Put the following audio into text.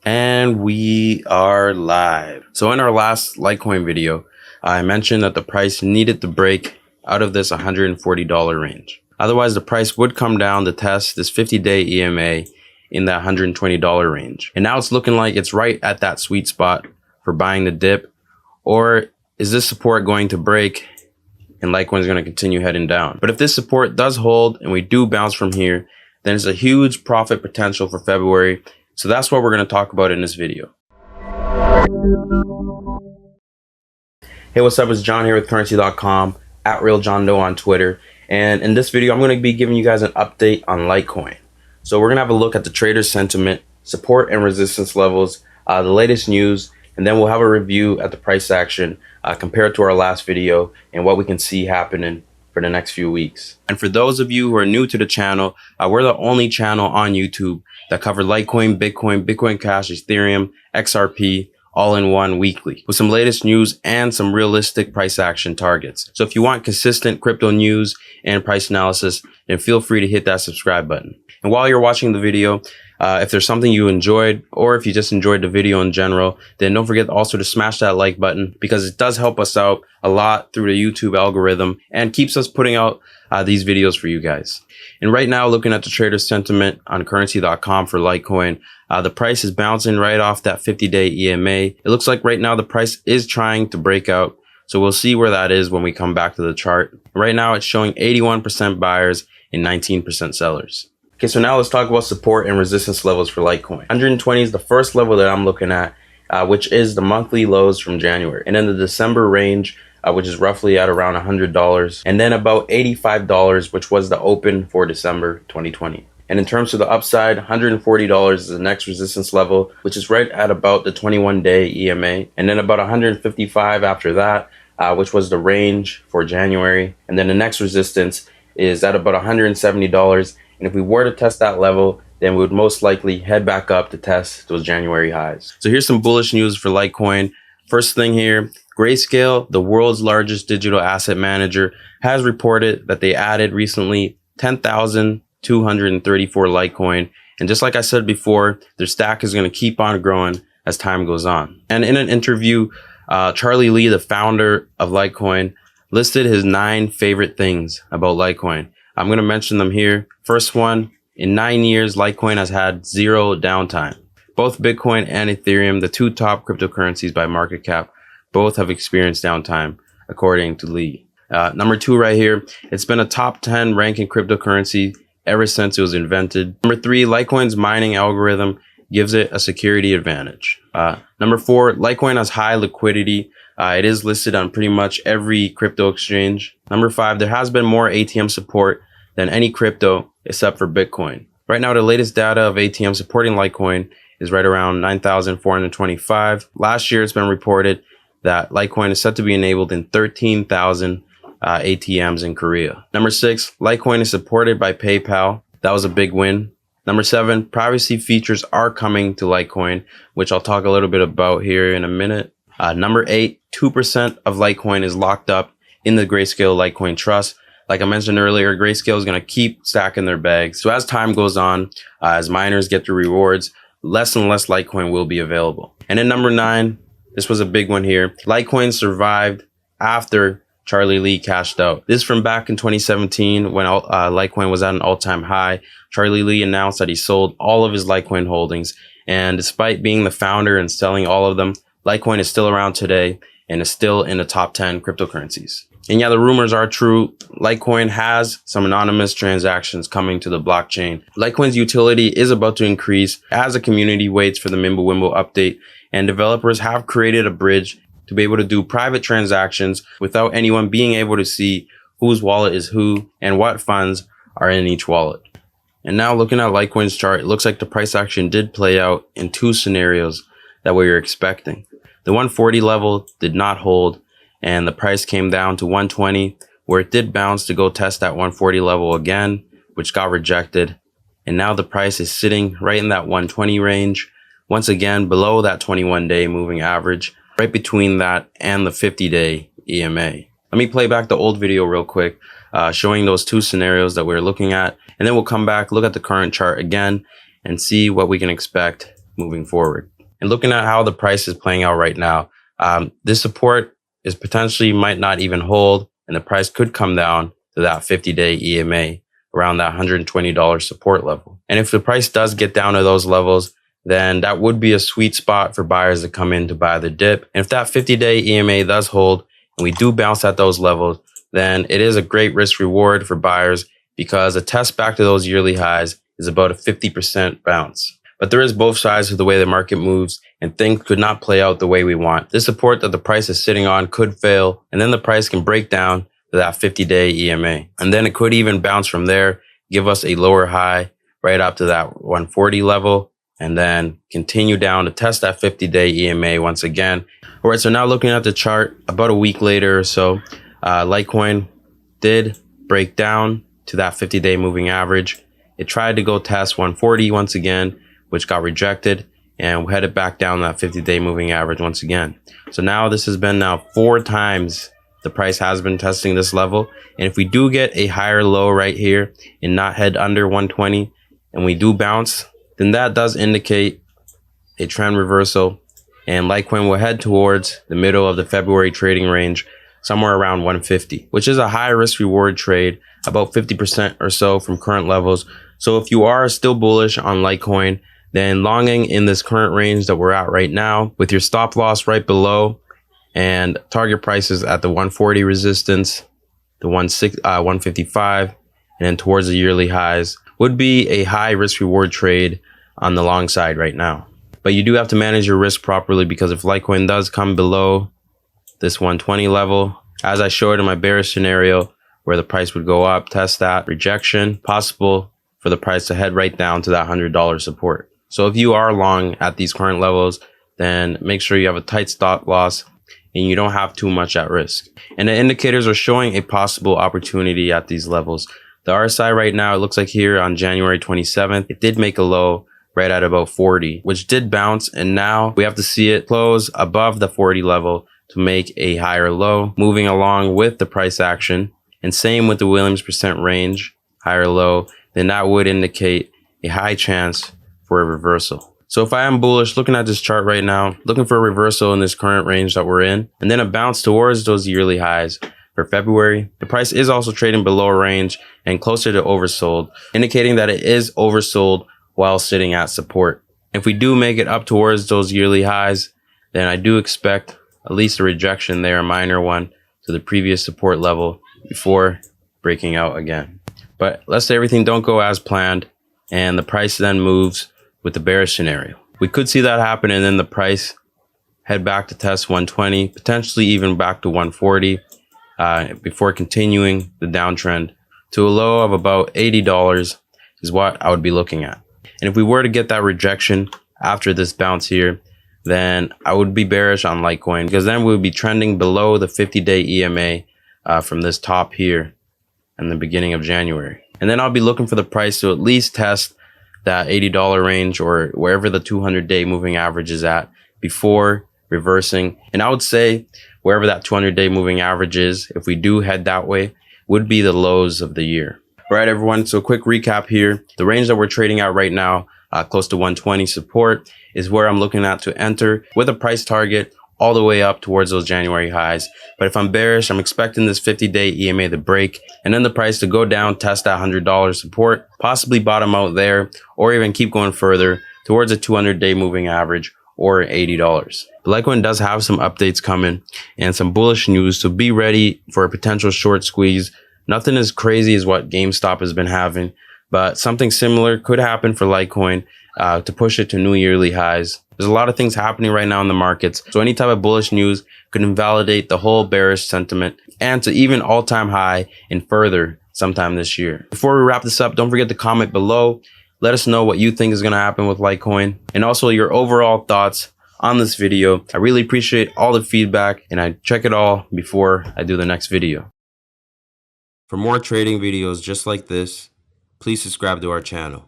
And we are live. So in our last Litecoin video, I mentioned that the price needed to break out of this $140 range. Otherwise, the price would come down to test this 50-day EMA in that $120 range. And now it's looking like it's right at that sweet spot for buying the dip. Or is this support going to break and Litecoin is going to continue heading down? But if this support does hold and we do bounce from here, then it's a huge profit potential for February. So that's what we're going to talk about in this video. Hey, what's up? It's John here with Currency.com, at RealJohnDoe on Twitter. And in this video, I'm going to be giving you guys an update on Litecoin. So we're going to have a look at the trader sentiment, support and resistance levels, the latest news, and then we'll have a review at the price action compared to our last video and what we can see happening for the next few weeks. And for those of you who are new to the channel, we're the only channel on YouTube that cover Litecoin, Bitcoin Cash, Ethereum, XRP, all in one weekly with some latest news and some realistic price action targets. So if you want consistent crypto news and price analysis, then feel free to hit that subscribe button. And while you're watching the video, if there's something you enjoyed, or if you just enjoyed the video in general, then don't forget also to smash that like button, because it does help us out a lot through the YouTube algorithm and keeps us putting out these videos for you guys. And right now, looking at the trader sentiment on Currency.com for Litecoin, the price is bouncing right off that 50-day EMA. It looks like right now the price is trying to break out. So we'll see where that is when we come back to the chart. Right now, it's showing 81% buyers and 19% sellers. Okay, so now let's talk about support and resistance levels for Litecoin. 120 is the first level that I'm looking at, which is the monthly lows from January. And then the December range, which is roughly at around $100. And then about $85, which was the open for December 2020. And in terms of the upside, $140 is the next resistance level, which is right at about the 21-day EMA. And then about $155 after that, which was the range for January. And then the next resistance is at about $170. And if we were to test that level, then we would most likely head back up to test those January highs. So here's some bullish news for Litecoin. First thing here, Grayscale, the world's largest digital asset manager, has reported that they added recently 10,234 Litecoin. And just like I said before, their stack is going to keep on growing as time goes on. And in an interview, Charlie Lee, the founder of Litecoin, listed his 9 favorite things about Litecoin. I'm going to mention them here. First one, in 9 years, Litecoin has had 0 downtime. Both Bitcoin and Ethereum, the 2 top cryptocurrencies by market cap, both have experienced downtime, according to Lee. Number 2 right here, it's been a top 10 ranking cryptocurrency ever since it was invented. Number 3, Litecoin's mining algorithm gives it a security advantage. Number 4, Litecoin has high liquidity. It is listed on pretty much every crypto exchange. Number 5, there has been more ATM support than any crypto except for Bitcoin. Right now, the latest data of ATM supporting Litecoin is right around 9,425. Last year, it's been reported that Litecoin is set to be enabled in 13,000 ATMs in Korea. Number 6, Litecoin is supported by PayPal. That was a big win. Number 7, privacy features are coming to Litecoin, which I'll talk a little bit about here in a minute. Number 8, 2% of Litecoin is locked up in the Grayscale Litecoin Trust. Like I mentioned earlier, Grayscale is going to keep stacking their bags. So as time goes on, as miners get the rewards, less and less Litecoin will be available. And then number 9, this was a big one here. Litecoin survived after Charlie Lee cashed out. This is from back in 2017 when Litecoin was at an all-time high. Charlie Lee announced that he sold all of his Litecoin holdings. And despite being the founder and selling all of them, Litecoin is still around today and is still in the top 10 cryptocurrencies. And yeah, the rumors are true. Litecoin has some anonymous transactions coming to the blockchain. Litecoin's utility is about to increase as the community waits for the Mimblewimble update, and developers have created a bridge to be able to do private transactions without anyone being able to see whose wallet is who and what funds are in each wallet. And now looking at Litecoin's chart, it looks like the price action did play out in 2 scenarios that we were expecting. The 140 level did not hold, and the price came down to 120, where it did bounce to go test that 140 level again, which got rejected. And now the price is sitting right in that 120 range, once again below that 21-day moving average, right between that and the 50-day EMA. Let me play back the old video real quick, showing those 2 scenarios that we're looking at, and then we'll come back, look at the current chart again, and see what we can expect moving forward. And looking at how the price is playing out right now, this support is potentially might not even hold, and the price could come down to that 50-day EMA around that $120 support level. And if the price does get down to those levels, then that would be a sweet spot for buyers to come in to buy the dip. And if that 50-day EMA does hold and we do bounce at those levels, then it is a great risk reward for buyers, because a test back to those yearly highs is about a 50% bounce. But there is both sides to the way the market moves, and things could not play out the way we want. This support that the price is sitting on could fail, and then the price can break down to that 50-day EMA. And then it could even bounce from there, give us a lower high right up to that 140 level, and then continue down to test that 50-day EMA once again. All right, so now looking at the chart, about a week later or so, Litecoin did break down to that 50-day moving average. It tried to go test 140 once again, which got rejected, and headed back down that 50-day moving average once again. So now this has been 4 times the price has been testing this level. And if we do get a higher low right here and not head under 120, and we do bounce, then that does indicate a trend reversal, and Litecoin will head towards the middle of the February trading range, somewhere around 150, which is a high risk reward trade, about 50% or so from current levels. So if you are still bullish on Litecoin, then longing in this current range that we're at right now, with your stop loss right below and target prices at the 140 resistance, the 155, and then towards the yearly highs, would be a high risk reward trade on the long side right now. But you do have to manage your risk properly, because if Litecoin does come below this 120 level, as I showed in my bearish scenario where the price would go up, test that rejection, possible for the price to head right down to that $100 support. So if you are long at these current levels, then make sure you have a tight stop loss and you don't have too much at risk. And the indicators are showing a possible opportunity at these levels. The RSI right now, it looks like here on January 27th, it did make a low right at about 40, which did bounce. And now we have to see it close above the 40 level to make a higher low, moving along with the price action. And same with the Williams percent range, higher low, then that would indicate a high chance for a reversal. So if I am bullish, looking at this chart right now, looking for a reversal in this current range that we're in, and then a bounce towards those yearly highs for February. The price is also trading below range and closer to oversold, indicating that it is oversold while sitting at support. If we do make it up towards those yearly highs, then I do expect at least a rejection there, a minor one, to the previous support level before breaking out again. But let's say everything don't go as planned and the price then moves with the bearish scenario. We could see that happen, and then the price head back to test 120, potentially even back to 140, before continuing the downtrend to a low of about $80 is what I would be looking at. And if we were to get that rejection after this bounce here, then I would be bearish on Litecoin, because then we would be trending below the 50-day EMA from this top here in the beginning of January. And then I'll be looking for the price to at least test that $80 range or wherever the 200-day moving average is at before reversing. And I would say wherever that 200-day moving average is, if we do head that way, would be the lows of the year. All right, everyone. So quick recap here. The range that we're trading at right now, close to 120 support, is where I'm looking at to enter with a price target all the way up towards those January highs. But if I'm bearish, I'm expecting this 50-day EMA to break and then the price to go down, test that $100 support, possibly bottom out there, or even keep going further towards a 200-day moving average or $80. But Litecoin does have some updates coming and some bullish news, so be ready for a potential short squeeze. Nothing as crazy as what GameStop has been having, but something similar could happen for Litecoin to push it to new yearly highs. There's a lot of things happening right now in the markets, so any type of bullish news could invalidate the whole bearish sentiment and to even all-time high and further sometime this year. Before we wrap this up, don't forget to comment below. Let us know what you think is going to happen with Litecoin and also your overall thoughts on this video. I really appreciate all the feedback, and I check it all before I do the next video. For more trading videos just like this, please subscribe to our channel.